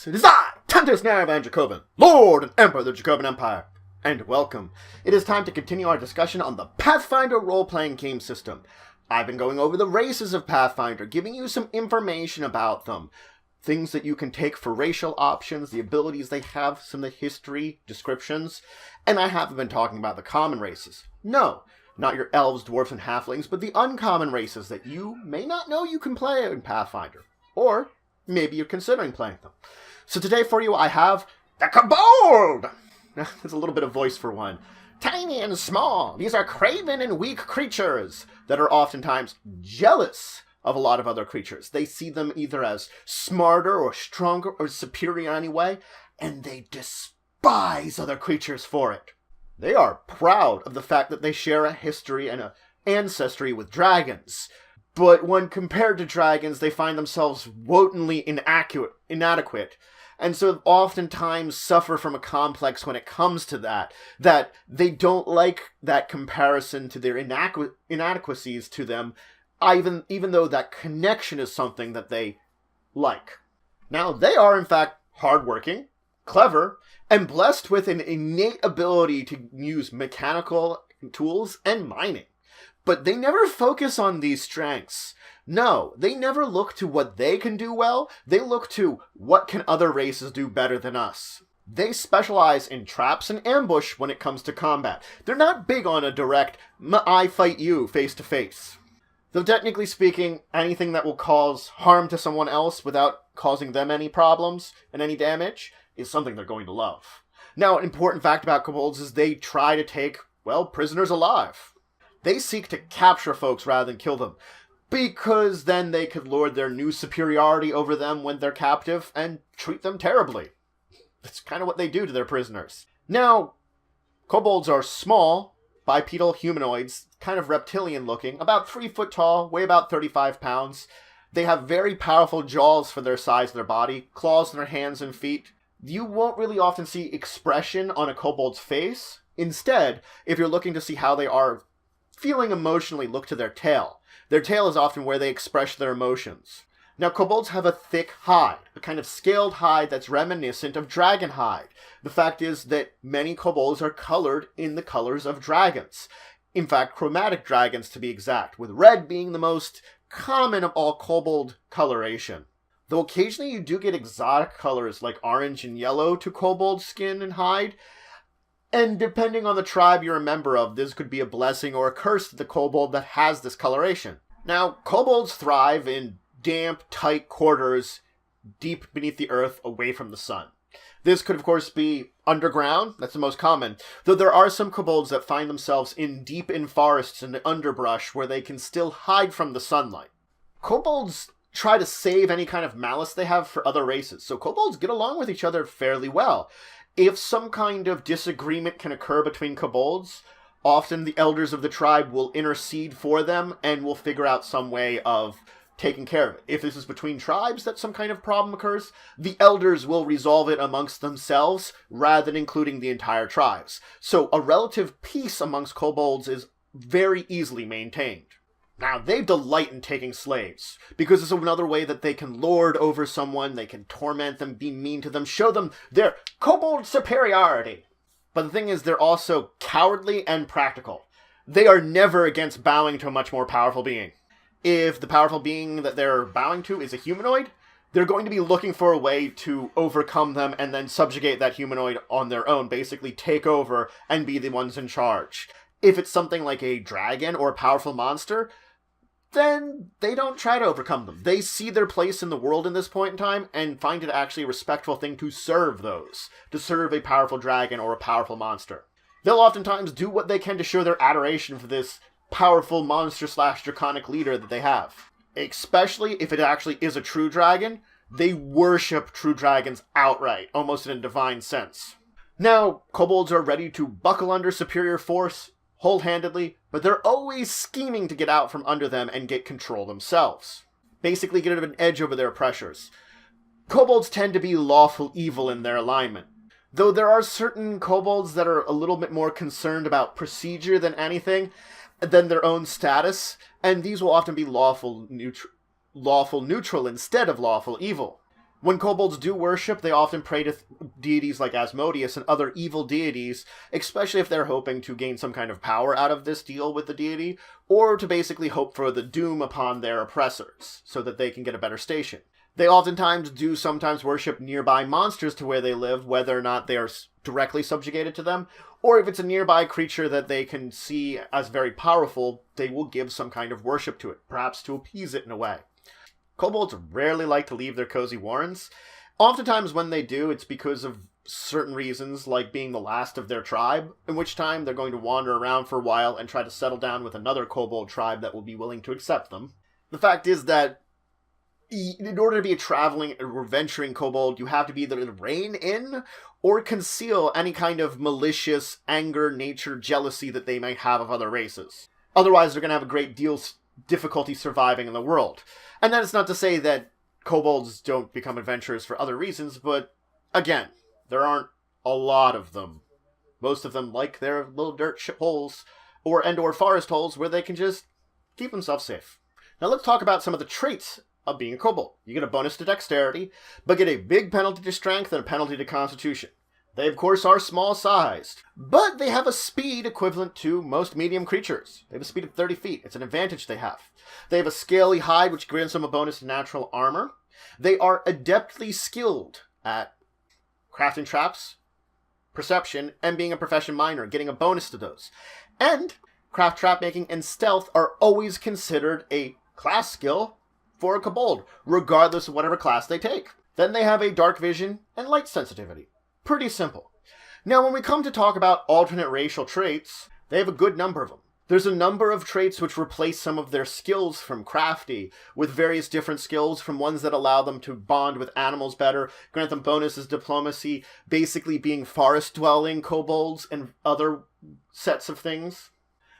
It is I, Tempest Naravan Dracovin, Lord and Emperor of the Dracovin Empire, and welcome. It is time to continue our discussion on the Pathfinder role-playing game system. I've been going over the races of Pathfinder, giving you some information about them, things that you can take for racial options, the abilities they have, some of the history, descriptions, and I haven't been talking about the common races. No, not your elves, dwarves, and halflings, but the uncommon races that you may not know you can play in Pathfinder, or maybe you're considering playing them. So today for you I have the Kobold! There's a little bit of voice for one. Tiny and small, these are craven and weak creatures that are oftentimes jealous of a lot of other creatures. They see them either as smarter or stronger or superior anyway, and they despise other creatures for it. They are proud of the fact that they share a history and an ancestry with dragons. But when compared to dragons, they find themselves woefully inadequate, and so oftentimes suffer from a complex when it comes to that they don't like that comparison to their inadequacies to them, even though that connection is something that they like. Now, they are, in fact, hardworking, clever, and blessed with an innate ability to use mechanical tools and mining. But they never focus on these strengths. No, they never look to what they can do well. They look to what can other races do better than us. They specialize in traps and ambush when it comes to combat. They're not big on a direct, I fight you face to face. Though technically speaking, anything that will cause harm to someone else without causing them any problems and any damage is something they're going to love. Now, an important fact about kobolds is they try to take, prisoners alive. They seek to capture folks rather than kill them, because then they could lord their new superiority over them when they're captive and treat them terribly. That's kind of what they do to their prisoners. Now, kobolds are small, bipedal humanoids, kind of reptilian looking, about 3 foot tall, weigh about 35 pounds. They have very powerful jaws for their size of their body, claws in their hands and feet. You won't really often see expression on a kobold's face. Instead, if you're looking to see how they are feeling emotionally, look to their tail. Their tail is often where they express their emotions. Now, kobolds have a thick hide, a kind of scaled hide that's reminiscent of dragon hide. The fact is that many kobolds are colored in the colors of dragons. In fact, chromatic dragons to be exact, with red being the most common of all kobold coloration. Though occasionally you do get exotic colors like orange and yellow to kobold skin and hide, and depending on the tribe you're a member of, this could be a blessing or a curse to the kobold that has this coloration. Now, kobolds thrive in damp, tight quarters deep beneath the earth, away from the sun. This could, of course, be underground. That's the most common. Though there are some kobolds that find themselves deep in forests and underbrush where they can still hide from the sunlight. Kobolds try to save any kind of malice they have for other races, so kobolds get along with each other fairly well. If some kind of disagreement can occur between kobolds, often the elders of the tribe will intercede for them and will figure out some way of taking care of it. If this is between tribes that some kind of problem occurs, the elders will resolve it amongst themselves rather than including the entire tribes. So a relative peace amongst kobolds is very easily maintained. Now, they delight in taking slaves, because it's another way that they can lord over someone, they can torment them, be mean to them, show them their kobold superiority. But the thing is, they're also cowardly and practical. They are never against bowing to a much more powerful being. If the powerful being that they're bowing to is a humanoid, they're going to be looking for a way to overcome them and then subjugate that humanoid on their own, basically take over and be the ones in charge. If it's something like a dragon or a powerful monster, then they don't try to overcome them. They see their place in the world in this point in time and find it actually a respectful thing to serve those, to serve a powerful dragon or a powerful monster. They'll oftentimes do what they can to show their adoration for this powerful monster/draconic leader that they have. Especially if it actually is a true dragon, they worship true dragons outright, almost in a divine sense. Now, kobolds are ready to buckle under superior force whole-handedly, but they're always scheming to get out from under them and get control themselves. Basically get an edge over their oppressors. Kobolds tend to be lawful evil in their alignment. Though there are certain kobolds that are a little bit more concerned about procedure than anything, than their own status, and these will often be lawful neutral instead of lawful evil. When kobolds do worship, they often pray to deities like Asmodeus and other evil deities, especially if they're hoping to gain some kind of power out of this deal with the deity, or to basically hope for the doom upon their oppressors, so that they can get a better station. They oftentimes do sometimes worship nearby monsters to where they live, whether or not they are directly subjugated to them, or if it's a nearby creature that they can see as very powerful, they will give some kind of worship to it, perhaps to appease it in a way. Kobolds rarely like to leave their cozy warrens. Oftentimes when they do, it's because of certain reasons, like being the last of their tribe, in which time they're going to wander around for a while and try to settle down with another kobold tribe that will be willing to accept them. The fact is that in order to be a traveling or venturing kobold, you have to be either rein in or conceal any kind of malicious anger, nature, jealousy that they might have of other races. Otherwise, they're going to have a great deal difficulty surviving in the world. And that is not to say that kobolds don't become adventurers for other reasons, but again, there aren't a lot of them. Most of them like their little dirt holes or forest holes where they can just keep themselves safe. Now let's talk about some of the traits of being a kobold. You get a bonus to dexterity, but get a big penalty to strength and a penalty to constitution. They, of course, are small-sized, but they have a speed equivalent to most medium creatures. They have a speed of 30 feet. It's an advantage they have. They have a scaly hide, which grants them a bonus to natural armor. They are adeptly skilled at crafting traps, perception, and being a profession miner, getting a bonus to those. And craft trap making and stealth are always considered a class skill for a kobold, regardless of whatever class they take. Then they have a dark vision and light sensitivity. Pretty simple. Now, when we come to talk about alternate racial traits, they have a good number of them. There's a number of traits which replace some of their skills from crafty, with various different skills, from ones that allow them to bond with animals better, grant them bonuses, diplomacy, basically being forest-dwelling kobolds, and other sets of things.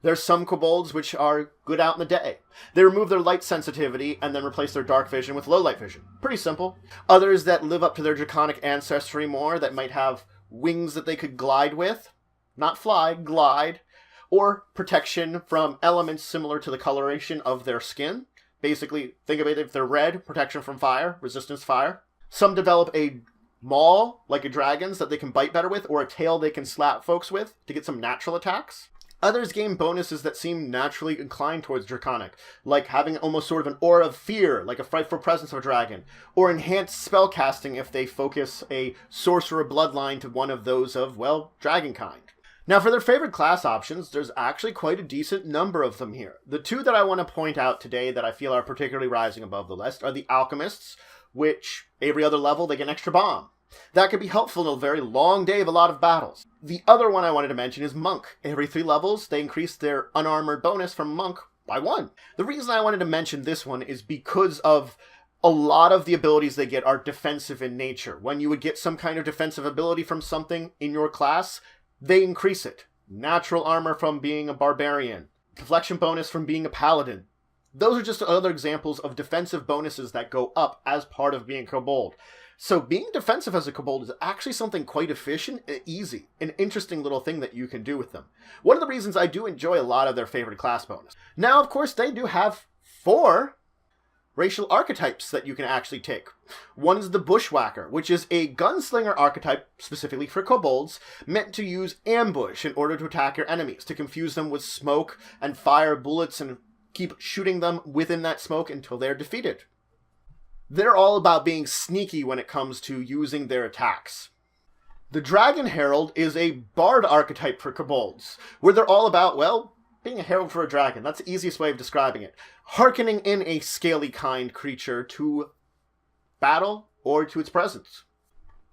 There's some kobolds which are good out in the day. They remove their light sensitivity and then replace their dark vision with low light vision. Pretty simple. Others that live up to their draconic ancestry more, that might have wings that they could glide with. Not fly, glide. Or protection from elements similar to the coloration of their skin. Basically, think of it, if they're red, protection from fire, resistance to fire. Some develop a maul, like a dragon's, that they can bite better with, or a tail they can slap folks with to get some natural attacks. Others gain bonuses that seem naturally inclined towards draconic, like having almost sort of an aura of fear, like a frightful presence of a dragon, or enhanced spellcasting if they focus a sorcerer bloodline to one of those of, well, dragon kind. Now, for their favorite class options, there's actually quite a decent number of them here. The two that I want to point out today that I feel are particularly rising above the list are the alchemists, which, every other level, they get an extra bomb. That could be helpful in a very long day of a lot of battles. The other one I wanted to mention is Monk. Every 3 levels, they increase their unarmored bonus from Monk by 1. The reason I wanted to mention this one is because of a lot of the abilities they get are defensive in nature. When you would get some kind of defensive ability from something in your class, they increase it. Natural armor from being a barbarian. Deflection bonus from being a paladin. Those are just other examples of defensive bonuses that go up as part of being kobold. So being defensive as a kobold is actually something quite efficient and easy. An interesting little thing that you can do with them. One of the reasons I do enjoy a lot of their favorite class bonus. Now, of course, they do have 4 racial archetypes that you can actually take. One is the Bushwhacker, which is a gunslinger archetype specifically for kobolds, meant to use ambush in order to attack your enemies, to confuse them with smoke and fire bullets and keep shooting them within that smoke until they're defeated. They're all about being sneaky when it comes to using their attacks. The Dragon Herald is a bard archetype for kobolds, where they're all about, well, being a herald for a dragon. That's the easiest way of describing it. Hearkening in a scaly kind creature to battle or to its presence.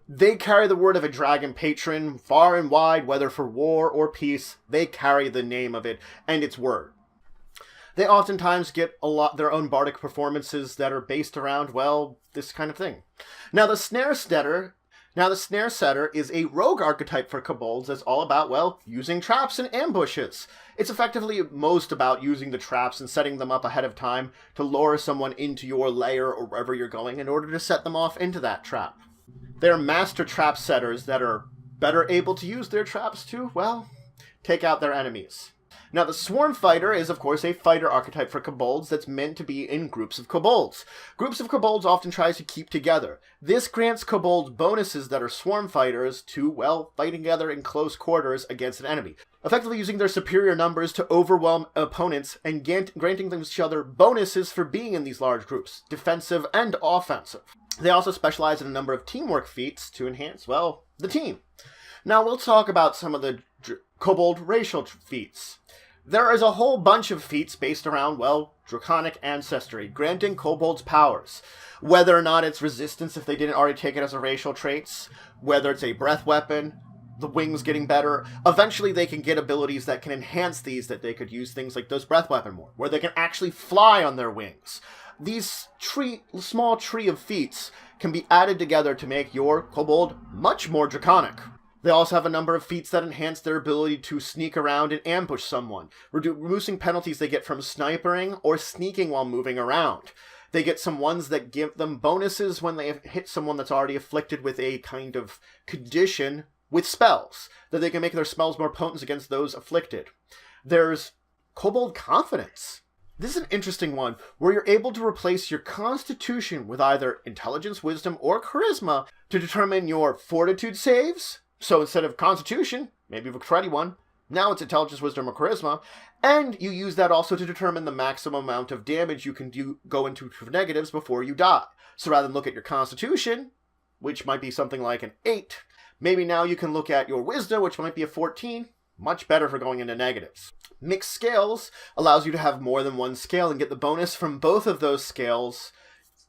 They carry the word of a dragon patron far and wide, whether for war or peace. They carry the name of it and its word. They oftentimes get their own bardic performances that are based around, well, this kind of thing. Now the snare setter is a rogue archetype for kobolds that's all about, well, using traps and ambushes. It's effectively most about using the traps and setting them up ahead of time to lure someone into your lair or wherever you're going in order to set them off into that trap. They're master trap setters that are better able to use their traps to, well, take out their enemies. Now, the Swarm Fighter is, of course, a fighter archetype for kobolds that's meant to be in groups of kobolds. Groups of kobolds often tries to keep together. This grants kobolds bonuses that are swarm fighters to, well, fight together in close quarters against an enemy, effectively using their superior numbers to overwhelm opponents and granting each other bonuses for being in these large groups, defensive and offensive. They also specialize in a number of teamwork feats to enhance, well, the team. Now, we'll talk about some of the kobold racial feats. There is a whole bunch of feats based around, well, draconic ancestry, granting kobolds powers. Whether or not it's resistance if they didn't already take it as a racial traits, whether it's a breath weapon, the wings getting better, eventually they can get abilities that can enhance these, that they could use things like those breath weapon more, where they can actually fly on their wings. These small tree of feats can be added together to make your kobold much more draconic. They also have a number of feats that enhance their ability to sneak around and ambush someone, reducing penalties they get from snipering or sneaking while moving around. They get some ones that give them bonuses when they hit someone that's already afflicted with a kind of condition with spells, that they can make their spells more potent against those afflicted. There's Kobold Confidence. This is an interesting one, where you're able to replace your constitution with either intelligence, wisdom, or charisma to determine your fortitude saves. So instead of constitution, maybe a cruddy one, now it's intelligence, wisdom, or charisma, and you use that also to determine the maximum amount of damage you can go into for negatives before you die. So rather than look at your constitution, which might be something like an 8, maybe now you can look at your wisdom, which might be a 14, much better for going into negatives. Mixed scales allows you to have more than one scale and get the bonus from both of those scales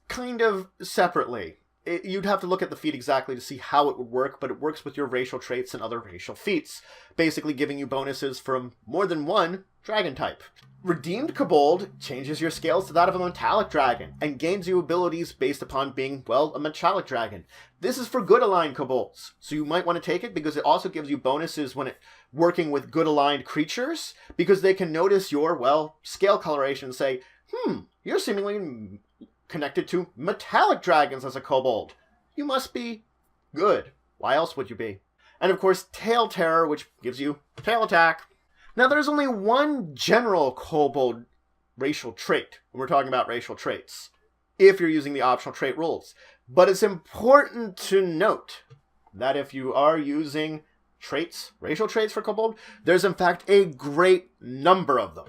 kind of separately. You'd have to look at the feat exactly to see how it would work, but it works with your racial traits and other racial feats, basically giving you bonuses from more than one dragon type. Redeemed Kobold changes your scales to that of a metallic dragon, and gains you abilities based upon being, well, a metallic dragon. This is for good aligned kobolds, so you might want to take it because it also gives you bonuses when working with good aligned creatures, because they can notice your, well, scale coloration and say, you're seemingly connected to metallic dragons as a kobold. You must be good. Why else would you be? And of course, Tail Terror, which gives you tail attack. Now, there's only one general kobold racial trait when we're talking about racial traits, if you're using the optional trait rules. But it's important to note that if you are using traits, racial traits for kobold, there's in fact a great number of them.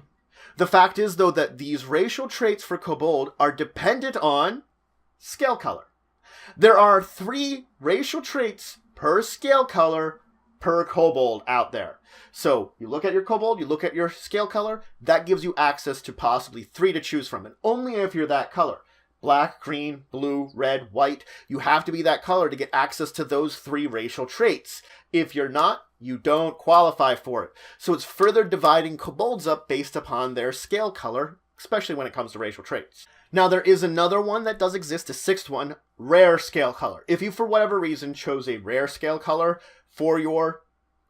The fact is, though, that these racial traits for kobold are dependent on scale color. There are 3 racial traits per scale color per kobold out there. So you look at your kobold, you look at your scale color, that gives you access to possibly 3 to choose from, and only if you're that color. Black, green, blue, red, white. You have to be that color to get access to those 3 racial traits. If you're not, you don't qualify for it. So it's further dividing kobolds up based upon their scale color, especially when it comes to racial traits. Now, there is another one that does exist, a 6th one, rare scale color. If you, for whatever reason, chose a rare scale color for your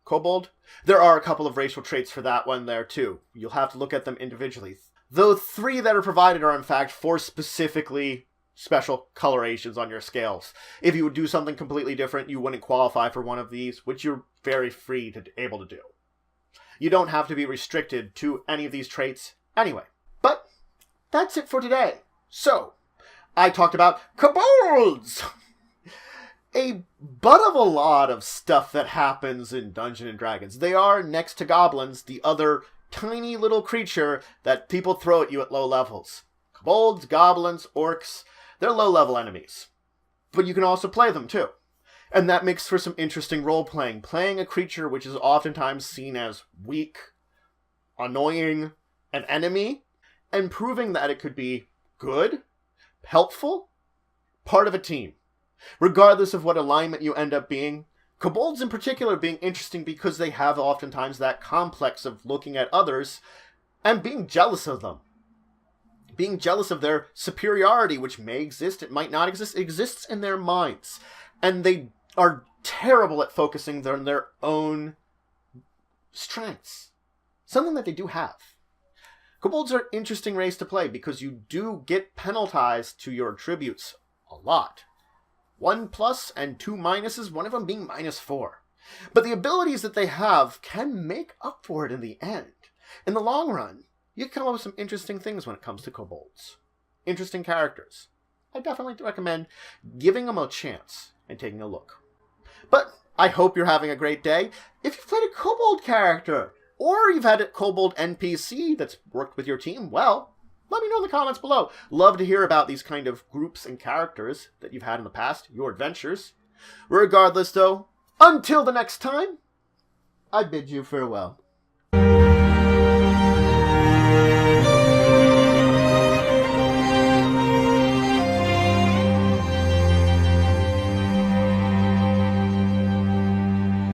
kobold, there are a couple of racial traits for that one there too. You'll have to look at them individually. Though 3 that are provided are in fact for specifically special colorations on your scales. If you would do something completely different, you wouldn't qualify for one of these, which you're very free to able to do. You don't have to be restricted to any of these traits anyway. But that's it for today. So, I talked about kobolds! A butt of a lot of stuff that happens in Dungeons & Dragons. They are, next to goblins, the other tiny little creature that people throw at you at low levels. Kobolds, goblins, orcs, they're low-level enemies. But you can also play them, too. And that makes for some interesting role-playing. Playing a creature which is oftentimes seen as weak, annoying, an enemy, and proving that it could be good, helpful, part of a team. Regardless of what alignment you end up being, kobolds in particular being interesting because they have oftentimes that complex of looking at others and being jealous of them. Being jealous of their superiority, which may exist, it might not exist, it exists in their minds. And they are terrible at focusing on their own strengths. Something that they do have. Kobolds are an interesting race to play because you do get penalized to your attributes a lot. 1+ and 2 minuses, one of them being -4. But the abilities that they have can make up for it in the end. In the long run, you can come up with some interesting things when it comes to kobolds. Interesting characters. I definitely recommend giving them a chance and taking a look. But I hope you're having a great day. If you've played a kobold character, or you've had a kobold NPC that's worked with your team, well, let me know in the comments below. Love to hear about these kind of groups and characters that you've had in the past, your adventures. Regardless, though, until the next time, I bid you farewell.